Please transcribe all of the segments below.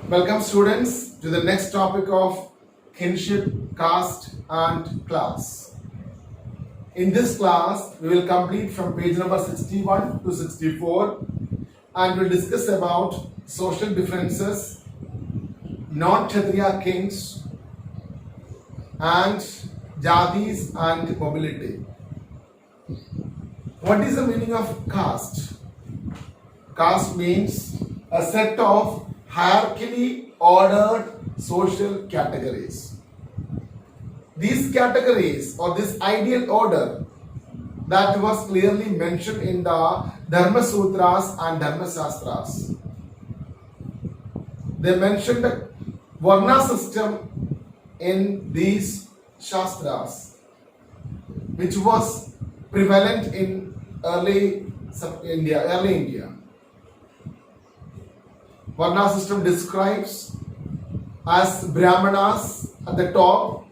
Welcome students to the next topic of kinship, caste and class. In this class, we will complete from page number 61 to 64 and we'll discuss about social differences, non-Kshatriya Kings and Jatis and mobility. What is the meaning of caste? Caste means a set of hierarchically ordered social categories. These categories or this ideal order that was clearly mentioned in the Dharma Sutras and Dharma Shastras. They mentioned the Varna system in these Shastras, which was prevalent in early India. Varna system describes as Brahmanas at the top,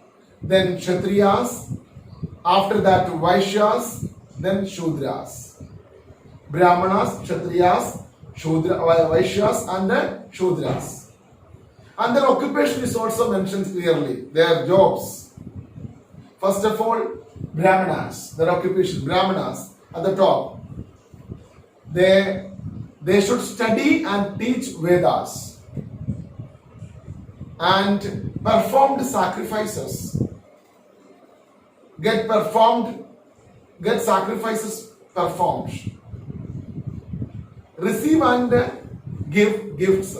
then Kshatriyas, after that Vaishyas, then Shudras. Brahmanas, Kshatriyas, Vaishyas and then Shudras. And their occupation is also mentioned clearly, their jobs. First of all, Brahmanas, their occupation, Brahmanas at the top. They should study and teach Vedas and perform sacrifices. Get sacrifices performed. Receive and give gifts.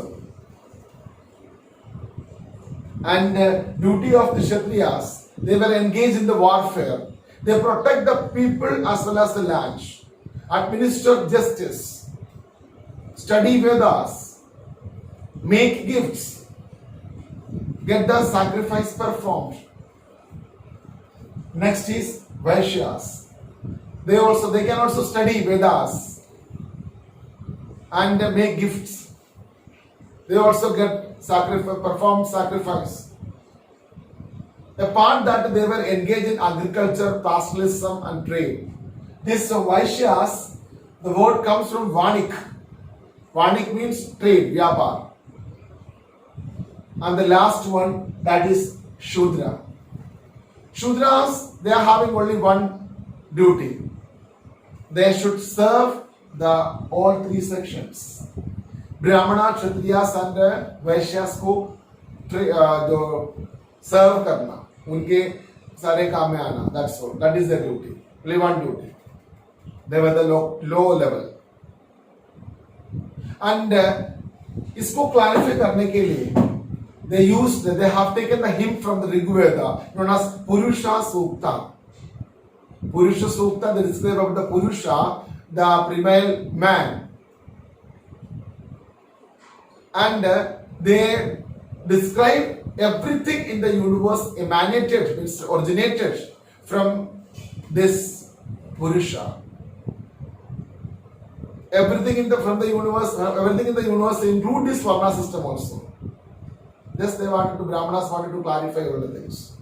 And duty of the Kshatriyas, they were engaged in the warfare. They protect the people as well as the land, administer justice, study Vedas, make gifts, get the sacrifice performed. Next is Vaishyas. They can also study Vedas and make gifts. They also get performed sacrifice. The part that they were engaged in agriculture, pastoralism and trade. This Vaishyas, the word comes from Vanik. Vanik means trade, vyapar. And the last one, that is Shudra. Shudras, they are having only one duty. They should serve all three sections. Brahmana, Kshatriyas and Vaishyas को जो serve करना, उनके सारे काम में आना. That's all. That is their duty. Only one duty. They were the low level. And इसको clarify करने के लिए they have taken the hymn from the Rig Veda known as Purusha Sukta. Purusha Sukta, they describe about the Purusha, the primal man. And they describe everything in the universe originated from this Purusha. Everything in the universe include this Varna system also. Just Brahmanas wanted to clarify all the things.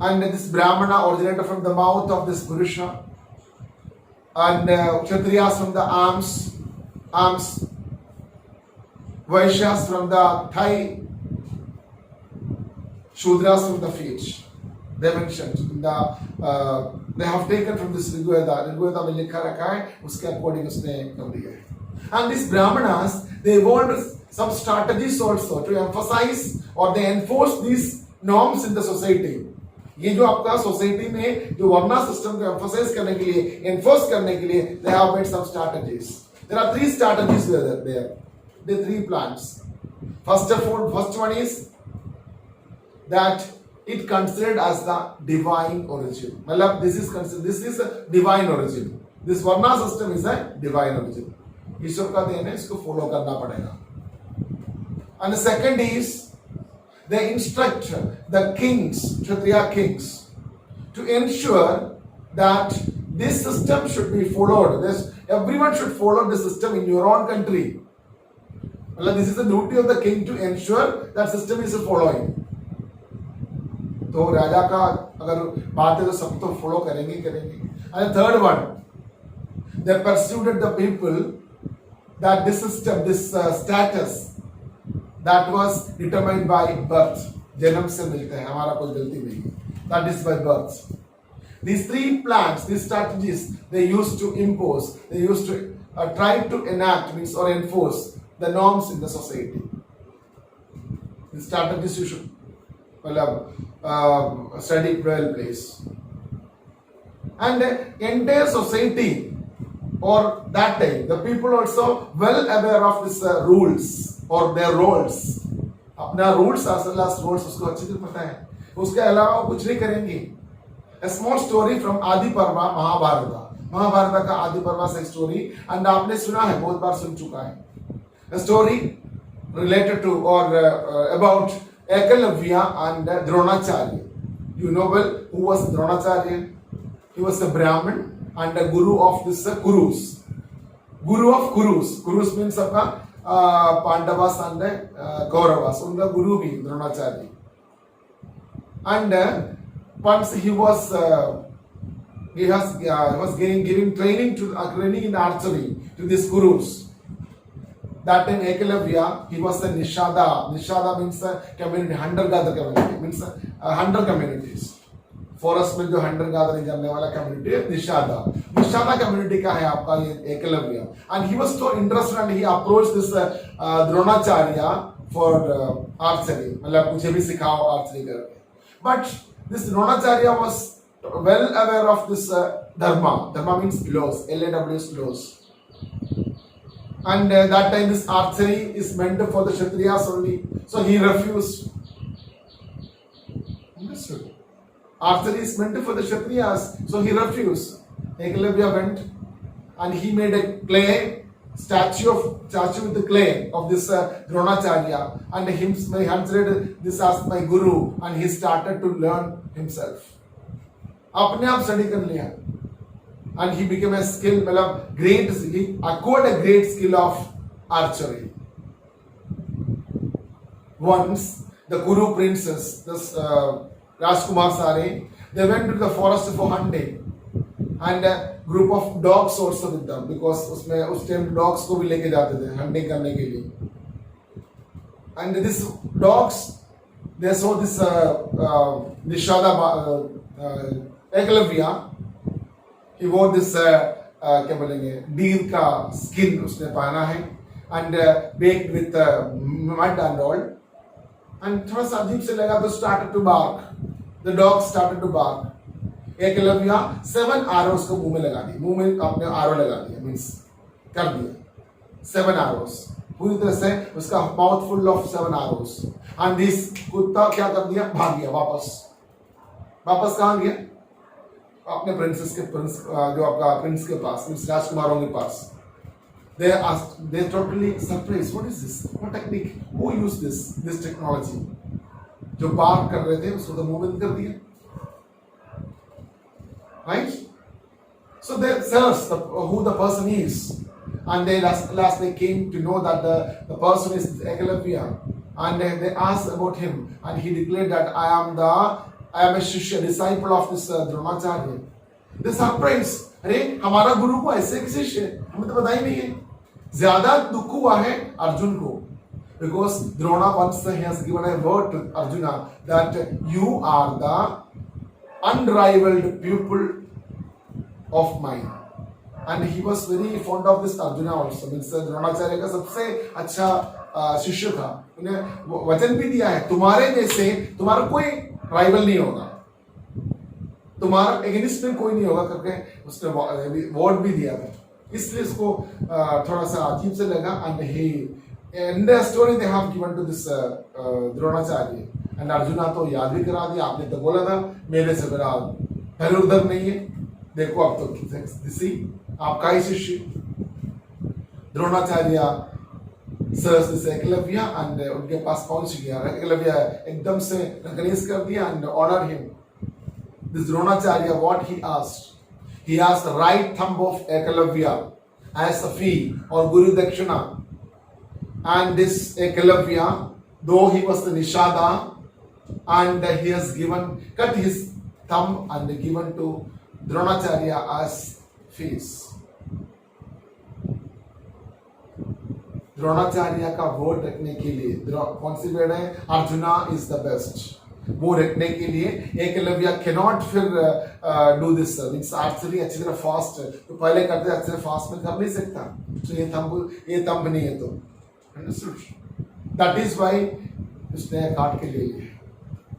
And this Brahmana originated from the mouth of this Purusha. And Kshatriyas from the arms, Vaishyas from the thigh, Shudras from the feet. They mentioned they have taken from this Rig Veda में लिखा रखा है, उसके according उसने कर दिया है. And these Brahmanas, they evolved some strategies also to emphasize or they enforce these norms in the society. ये जो आपका society में जो Varna system को emphasize करने के लिए, enforce करने के लिए, they have made some strategies. There are three strategies there. The three plans. First one is that it considered as the divine origin. This is a divine origin. This Varna system is a divine origin. ईश्वर का then है, इसको follow करना पड़ेगा. And the second is they instruct the kings, Kshatriya kings, to ensure that this system should be followed. Everyone should follow the system in your own country. This is the duty of the king to ensure that system is following. तो राजा का अगर बात है तो सब तो follow करेंगे. And the third one, they persuaded the people that this system, this status that was determined by birth. जन्म से मिलते हैं, हमारा कोई गलती नहीं है. That is by birth. These three plans, these strategies, they used to impose, they used to try to enact, means or enforce the norms in the society. The strategies you should study well, please. And the entire society or that time, the people also well aware of this rules or their roles. अपना rules roles उसको अच्छी तरह पता है. उसके अलावा कुछ नहीं करेंगे. A small story from आदि पर्व महाभारत का आदि पर्व से स्टोरी, एंड आपने सुना है, बहुत बार सुन चुका है. A story related to or about Ekalavya and Dronacharya. You know well who was Dronacharya? He was a Brahmin and a guru of this Kurus. Guru of Kurus. Kurus means आपका Pandavas and Kauravas. उनका गुरु भी Dronacharya. And once he was giving training in archery to these gurus. That time Ekalavya, he was a Nishada. Nishada means a community, hunter-gatherer community, means hunter communities. Forest में जो hunter gathering करने वाला community है Nishada. Nishada community का है आपका ये Ekalavya. And he was so interested and he approached this Dronacharya for archery. मतलब मुझे भी सिखाओ archery करके. But this Dronacharya was well aware of this dharma. Dharma means laws, LAW's laws. And that time this archery is meant for the Kshatriyas only. So he refused. Understood? Archery is meant for the Kshatriyas. So he refused. Ekalavya went and he made a clay statue with the clay of this Dronacharya, and he considered this as my guru, and he started to learn himself. अपने आप study कर लिया, and he became a skill, मतलब great, he acquired a great skill of archery. Once the Kuru princess, this Rajkumar Sare, they went to the forest for hunting, and a group of dogs also with them, because उसमें उस time dogs को भी लेके जाते थे hunting करने के लिए. And these dogs, they saw this Nishada Ekalavya. He wore this क्या बोलेंगे deer का skin उसने पहना है, and baked with mud and all. And थोड़ा सा अजीब से लगा तो started to bark. The dog started to bark. Ekalavya 7 arrows को मुंह में लगा दी, मुंह में अपने arrow लगा दिया, means कर दिया 7 arrows. पूरी तरह से उसका mouth full of 7 arrows. And this कुत्ता क्या कर दिया, भाग गया वापस कहाँ गया, अपने प्रिंसेस के जो आपका प्रिंस के पास, मींस राजकुमारों के पास. They totally surprised. What is this? What technique? Who used this technology? जो बार कर रहे थे उसको तो मुंह बंद कर दिया. Right? So they searched who the person is, and they last they came to know that the person is Ekalavya, and they asked about him, and he declared that I am a Shishya, disciple of this Dronacharya. They surprised. अरे हमारा गुरु को ऐसे एक शिष्य हमें तो पता ही नहीं है. ज्यादा दुख हुआ है अर्जुन को, because Drona once he has given a word to Arjuna that you are the unrivaled pupil of mine, and he was very fond of this Arjuna also. Means Dronacharya का सबसे अच्छा शिष्य था. उन्हें वचन भी दिया है तुम्हारे जैसे तुम्हारा कोई राइवल नहीं होगा, तुम्हारा एगेनिस्ट में कोई नहीं होगा करके उसने वर्ड भी दिया था. इसलिए इसको थोड़ा सा अजीब से लगा. And he in the story they have given to this Dronacharya, and Arjuna तो याद भी करा दिया, आपने तो बोला था मेरे से बड़ा इधर उधर नहीं है, देखो आप तो दिसी आपका ही शिष्य. Dronacharya serves this Ekalavya, and उनके पास पहुंच गया. Ekalavya एकदम से recognize कर दिया and honored him. This Dronacharya, what he asked the right thumb of Ekalavya as a fee or Guru Dakshina. And this Ekalavya, though he was the Nishada, and he has cut his thumb and given to Dronacharya as fees. Dronacharya का word रखने के लिए कौन सी word है, arjuna is the best, वो रखने के लिए एकलव्य कैनॉट फिर डू दिस मींस आर्चरी अच्छी तरह फास्ट तो पहले करते अच्छी तरह फास्ट में कर नहीं सकता, तो ये तंब नहीं है, तो दैट इज वाई उसने काट के ले लिया,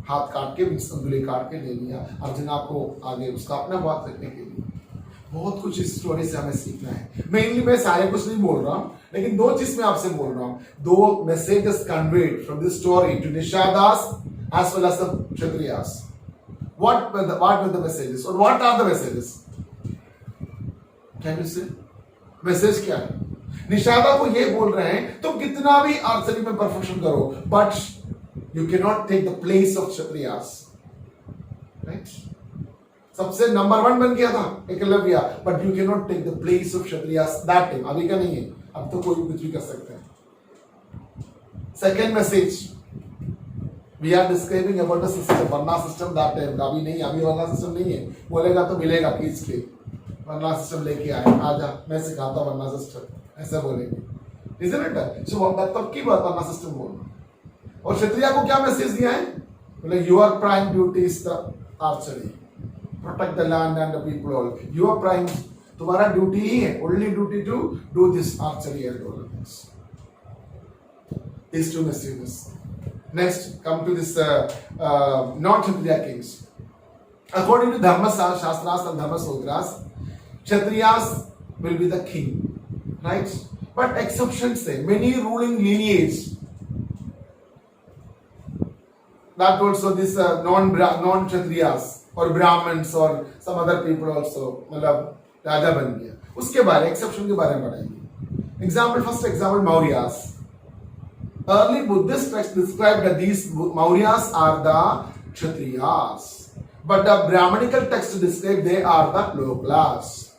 हाथ काट के उंगली काट के ले लिया अर्जुना को आगे उसका अपना बात रखने के लिए। बहुत कुछ इस स्टोरी से हमें सीखना है। मेनली मैं सारे कुछ नहीं बोल रहा हूँ, लेकिन दो चीज मैं आपसे बोल रहा हूँ, दो messages conveyed from this story to Nishadas as well as the Kshatriyas. What were the messages, or what are the messages? Can you say? Message क्या है? निषादा को ये बोल रहे हैं तुम कितना भी आर्चरी में परफेक्शन करो, but you cannot take the place of Kshatriyas. Right? सबसे नंबर 1 बन गया था Eklavya, but you cannot take the place of Kshatriyas that time. अभी का नहीं है, अब तो कोई कुछ भी कर सकते हैं। Second message. We are describing about the system, वर्ना सिस्टम that time, अभी नहीं, अभी वर्ना सिस्टम नहीं है, बोलेगा तो मिलेगा खींच के, वर्ना सिस्टम लेके आए, आजा मैं सिखाता हूँ वर्ना सिस्टम, ऐसा बोलेंगे, isn't it? So तब की बात वर्ना सिस्टम बोलना। और क्षत्रिय को क्या मैसेज दिया है, बोले your prime duty is the archery, protect the land and the people all, your prime, तुम्हारा ड्यूटी ही है, only duty to do this archery and all of this. These two messages. Next, come to this non-Kshatriya kings. According to Dhamma Shastras and Dhamma Sutras, Kshatriyas will be the king, right? But exceptions say many ruling lineage. That also this non-Kshatriyas or Brahmins or some other people also, मतलब राजा बन गया, उसके बारे exception के बारे में बताएंगे। Example, first example, Mauryas. Early Buddhist texts describe that these Mauryas are the Kshatriyas, but the Brahmanical texts describe they are the low class,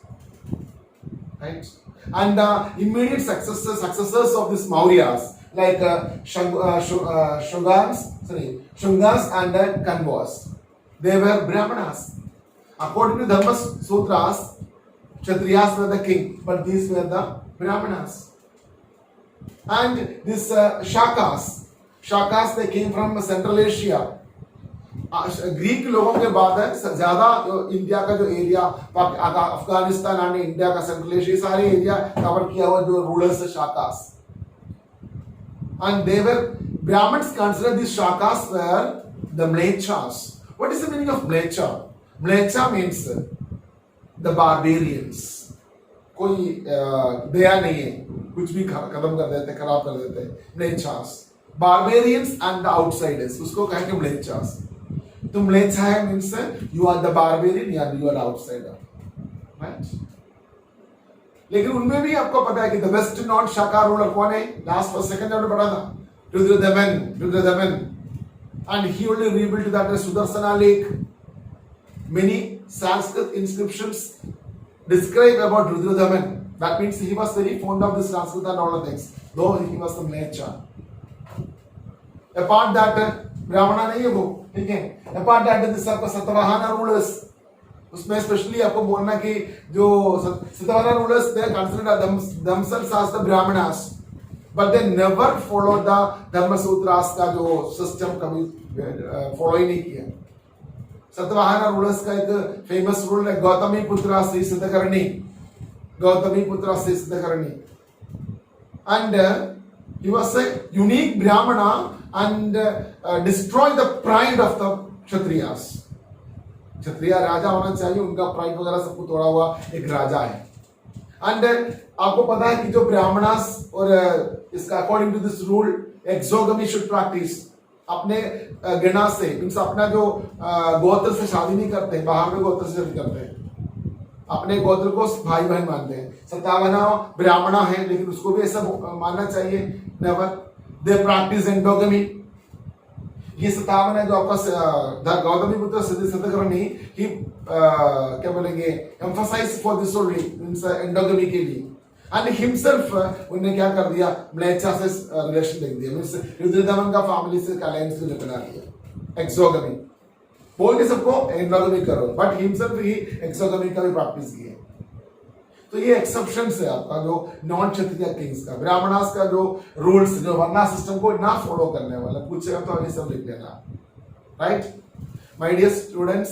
right? And the immediate successors of these Mauryas, like Shungas and Kanvas, they were Brahmanas. According to Dhamma Sutras, Kshatriyas were the king, but these were the Brahmanas. And this Shakas they came from Central Asia. Greek लोगों के बाद है ज्यादा India का जो area, Afghanistan और India का central Asia सारे एरिया कवर किया हुआ जो रूलर्स है Shakas, and they were Brahmins consider these Shakas were the Mlechas. What is the meaning of Mlecha? Mlecha means the barbarians. कोई दया नहीं है, कुछ भी खत्म कर देते, खराब कर देते, म्लेच्छास, बारबेरियंस एंड द आउटसाइडर्स, उसको कहेंगे म्लेच्छास। तो म्लेच्छा है means you are the barbarian या यू आर आउटसाइडर, राइट? लेकिन उनमें भी आपको पता है कि the best non Shaka ruler कौन है, लास्ट फर्स्ट सेकंड हमने पढ़ा था, Rudradaman, and he only rebuilt that Sudarshana lake. Many Sanskrit inscriptions describe about Rudradaman. That means he was very fond of this Sanskrit and all of things, though he was the Mlecha. Apart that, Brahmana नहीं है वो, ठीक है? Apart that, this आपका Satavahana rulers, उसमें specially आपको बोलना कि जो Satavahana rulers they consider themselves as the Brahmanas, but they never follow the Dhamma Sutras का जो system कभी follow ही नहीं किया। सतवाहना रूलर्स का एक फेमस रूल है गौतमी पुत्रा Shri सिद्धकर्णी, and he was a unique Brahmana and destroyed the pride of the Kshatriyas. क्षत्रिय राजा होना चाहिए, उनका प्राइड वगैरह सब कुछ तोड़ा हुआ एक राजा है। एंड आपको पता है कि जो ब्राह्मणास और इसका according to this rule exogamy should practice, अपने गणा से मींस अपना जो गोत्र से शादी नहीं करते, बाहर में गोत्र से शादी करते हैं, अपने गोत्र को भाई बहन मानते हैं। सत्तावना ब्राह्मणा है लेकिन उसको भी ऐसा मानना चाहिए, नेवर दे प्रैक्टिस एंडोगमी। ये सत्तावन है जो आपका गौतमी पुत्र सिद्धकर्णी ही क्या बोलेंगे emphasise for this only means endogamy के लिए, एंड हिमसेल्फ उन्होंने क्या कर दिया, म्लेच्छा से रिलेशन देख दिया, मींस रुद्रदमन का फैमिली से अलायंस को बना दिया, एक्सोगमी बोल के सबको एंडोगमी करो, बट हिमसेल्फ ही एक्सोगमी का भी प्रैक्टिस किया। तो ये एक्सेप्शन है आपका जो नॉन क्षत्रिय किंग्स का, ब्राह्मणास का जो रूल्स, जो वर्णा सिस्टम को ना फॉलो करने वाला, पूछेगा तो ये सब लिख लेना, right. My dear students,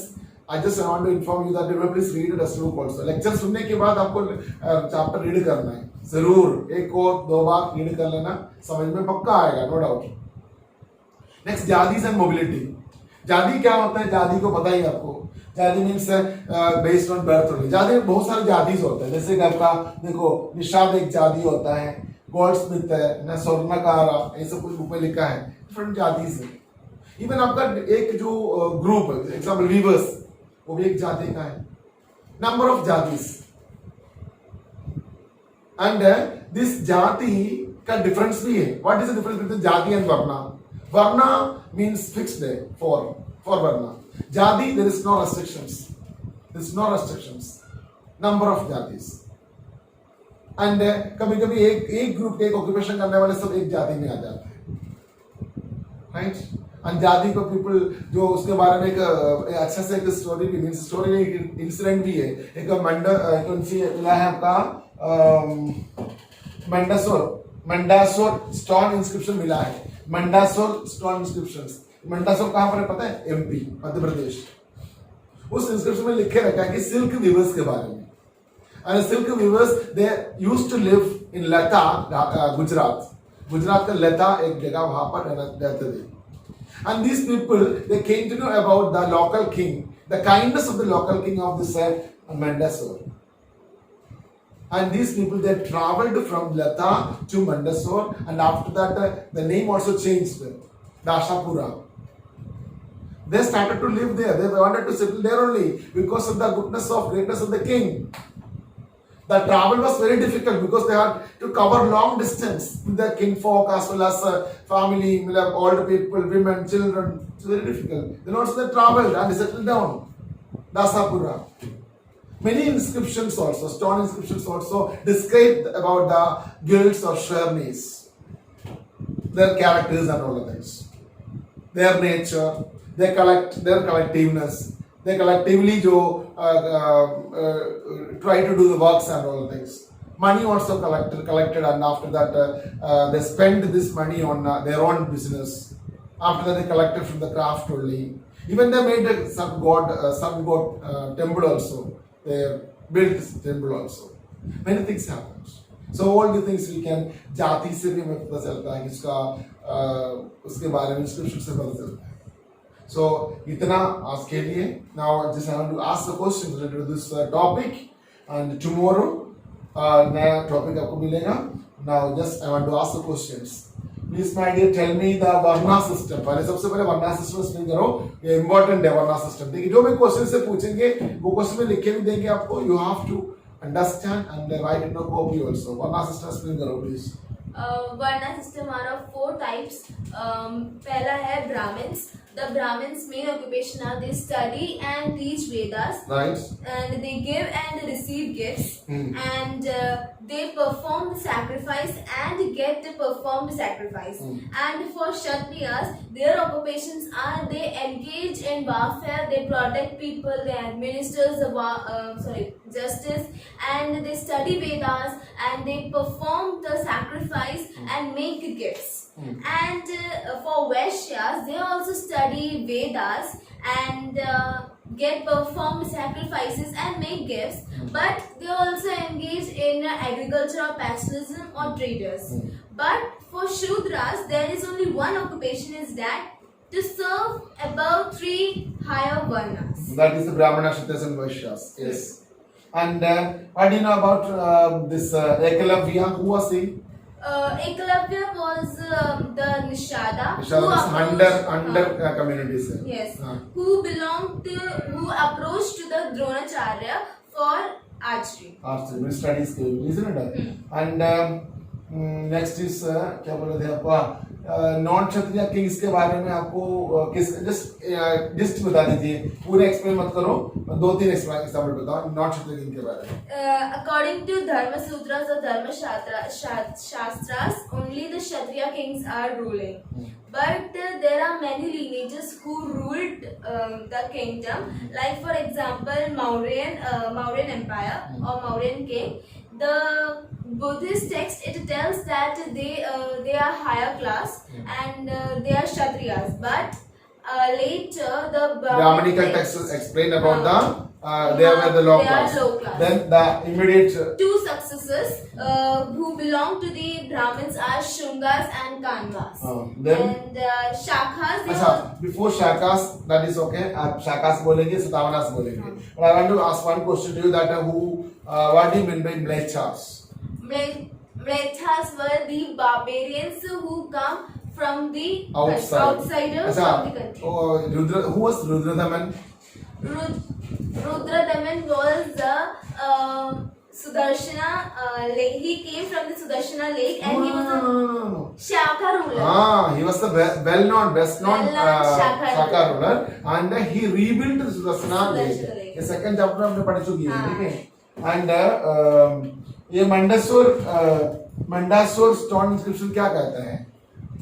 I just want to inform you that you please read the text book also. Lecture सुनने के बाद आपको चैप्टर रीड करना है, जरूर एक और दो बार रीड कर लेना, समझ में पक्का आएगा, no doubt. Next, jatis and mobility. जाति क्या होता है, जाति को पता ही आपको, जाति means based on birth only. जाति में बहुत सारे जातिज होते हैं, जैसे कि आपका देखो निषाद एक जाति होता है, गोल्ड स्मिथ है ना, स्वर्णकार, ये सब कुछ बुक में लिखा है, डिफरेंट जातिज है। इवन आपका एक जो ग्रुप है, एग्जाम्पल वीवर्स, वो भी एक जाति का है। नंबर ऑफ जातिज एंड दिस जाति का डिफरेंस भी है। What is the difference between जाति एंड वर्णा? वर्णा मीन्स फिक्स्ड है for varna. Jati, there is no restrictions. There is no restrictions. Number of jatis. And कभी-कभी एक ग्रुप के एक ऑक्यूपेशन करने वाले सब एक जाति में आ जाते हैं, राइट। and जाति को पीपल जो उसके बारे में एक अच्छा से एक स्टोरी भी, मीन्स स्टोरी में एक इंसिडेंट भी है। एक कौन सी मिला है आपका मंडासोर स्टोन इंस्क्रिप्शन मिला है, मंडासोर स्टोन इंस्क्रिप्शंस। मंडासोर कहां पर है पता है? एमपी, मध्य प्रदेश। उस इंस्क्रिप्शन में लिखे रखा है कि सिल्क वीवर्स के बारे में। And silk weavers they used to live in Lata, Gujarat. Gujarat का लता एक जगह, वहां पर रहते थे। And these people they came to know about the local king, the kindness of the local king of this Mandasor. And these people, they traveled from Lata to Mandasore, and after that the name also changed, Dashapura. They started to live there. They wanted to settle there only because of the goodness of greatness of the king. The travel was very difficult because they had to cover long distance with the kinfolk as well as family, old people, women, children. It's very difficult. Then also they traveled and they settled down, Dasapura. Many inscriptions also, stone inscriptions also describe about the guilds or shrines, their characters and all the things, their nature, their collectiveness, they collectively try to do the works and all the things. Money also collected and after that they spend this money on their own business. After that they collected from the craft only. Even they made a sun god temple also. They built temple also. Many things happened. So all the things we can, जाति से भी हमें पता चलता है कि उसका उसके बारे में inscription से पता चलता है। So इतना आज के लिए. Now just I want to ask the questions related to this topic, and tomorrow नया topic आपको मिलेगा. Now just I want to ask the questions. Please my dear tell me the varna system. पहले सबसे पहले varna system explain करो, ये important है varna system। देखिए जो भी क्वेश्चन से पूछेंगे वो क्वेश्चन में लिख के भी देंगे आपको, you have to understand and write in a copy also। varna system explain करो please. varna system are of 4 types। पहला है Brahmins। The Brahmins' main occupation are they study and teach Vedas, right, and they give and receive gifts, and they perform the sacrifice and get to perform the sacrifice. And for Kshatriyas, their occupations are they engage in warfare, they protect people, they administer the justice, and they study Vedas and they perform the sacrifice and make gifts. And for Vaishyas, they also study Vedas and get perform sacrifices and make gifts, but they also engage in agriculture or pastorism or traders. But for Shudras, there is only one occupation, is that to serve above 3 higher varnas. That is the Brahmana, Kshatriyas and Vaishyas. Yes. And what do you know about this Ekalavya? Who was he? Ekalavya was the Nishada under communities. Yes, who approached to the Dronacharya for archery. Archery studies, isn't it? And next is क्या बोल रहे थे आपको, non क्षत्रिय Kings के बारे में आपको किस जस्ट बता दीजिए, पूरा एक्सप्लेन मत करो, 2-3 एग्जांपल बताओ नॉन क्षत्रिय किंग के बारे में। According to Dharma Sutras or Dharma Shastras, only the Kshatriya kings are ruling. But there are many lineages who ruled the kingdom. Like for example, Mauryan Empire or Mauryan king. the Buddhist text, it tells that they are higher class and they are Kshatriyas. But later the Brahmanical texts explain about they were the low they class. are low class. Then the immediate Two successors who belong to the Brahmins are Shungas and Kanvas. then And Shakhas, they अच्छा, before Shakas, that is okay. आप Shakas बोलेंगे, Satavanas बोलेंगे. But I want to ask one question to you that what do you mean by Mlechas? Mlechas were the barbarians who come from the अच्छा, outsiders from the country. who was Rudradaman? Rudradaman was the Sudarshana lake. He came from the Sudarshana lake and he was No. a Shaka ruler. He was the well-known, best-known Shaka ruler, and he rebuilt the Sudarshana lake. The second chapter हमने पढ़ चुकी है, ठीक है? And ये मंडासुर stone inscription क्या कहता है?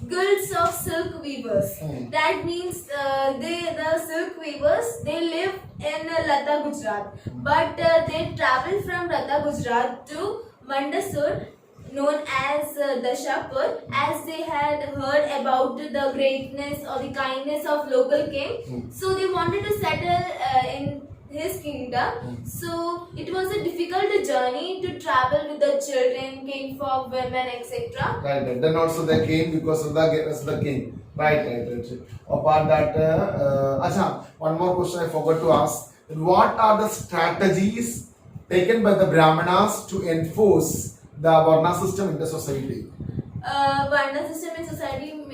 Guilds of silk weavers. That means the silk weavers, they live in Lata, Gujarat. But they travel from Lata, Gujarat to Mandasur, known as Dashapur, as they had heard about the greatness or the kindness of local king. So they wanted to settle in his kingdom. So it was a difficult journey to travel with the children, king for women, etc. Right. Then also they came because of the king. Right. Apart that, acha, one more question I forgot to ask. What are the strategies taken by the Brahmanas to enforce the Varna system in the society? Varna system in society,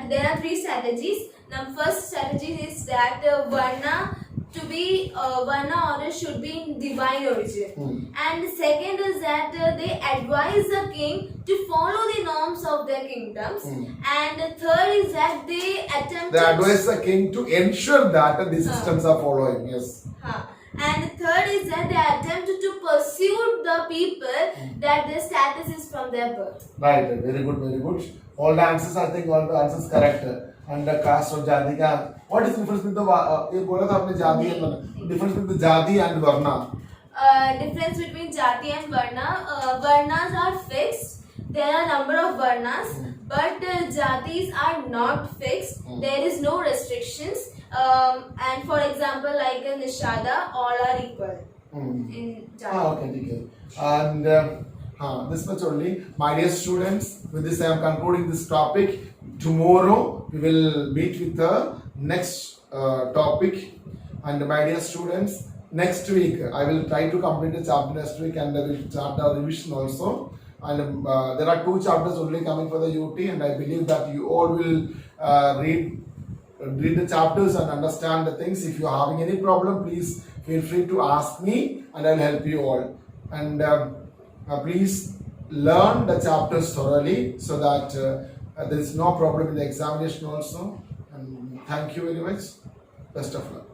there are three strategies. Now, first strategy is that Varna order should be in divine origin. And second is that they advise the king to follow the norms of their kingdoms. And third is that they attempt They advise the king to ensure that the systems are following. Yes. And third is that they attempt to pursue the people that their status is from their birth. Right. Very good. All the answers, I think all the answers correct. And the caste or jati ka. What is the difference between ये बोला था आपने jati and varna. Difference between the jati and varna. Difference between jati and varna. Varnas are fixed. There are number of varnas, but jatis are not fixed. There is no restrictions. And for example, like in Nishada, all are equal in jati. Okay. And this much only. My dear students, with this I am concluding this topic. Tomorrow we will meet with the next topic. And my dear students, next week I will try to complete the chapter next week, and I will start the revision also. And there are 2 chapters only coming for the UT, and I believe that you all will read the chapters and understand the things. If you are having any problem, please feel free to ask me and I will help you all. And please learn the chapters thoroughly so that there is no problem in the examination also. And thank you very much. Best of luck.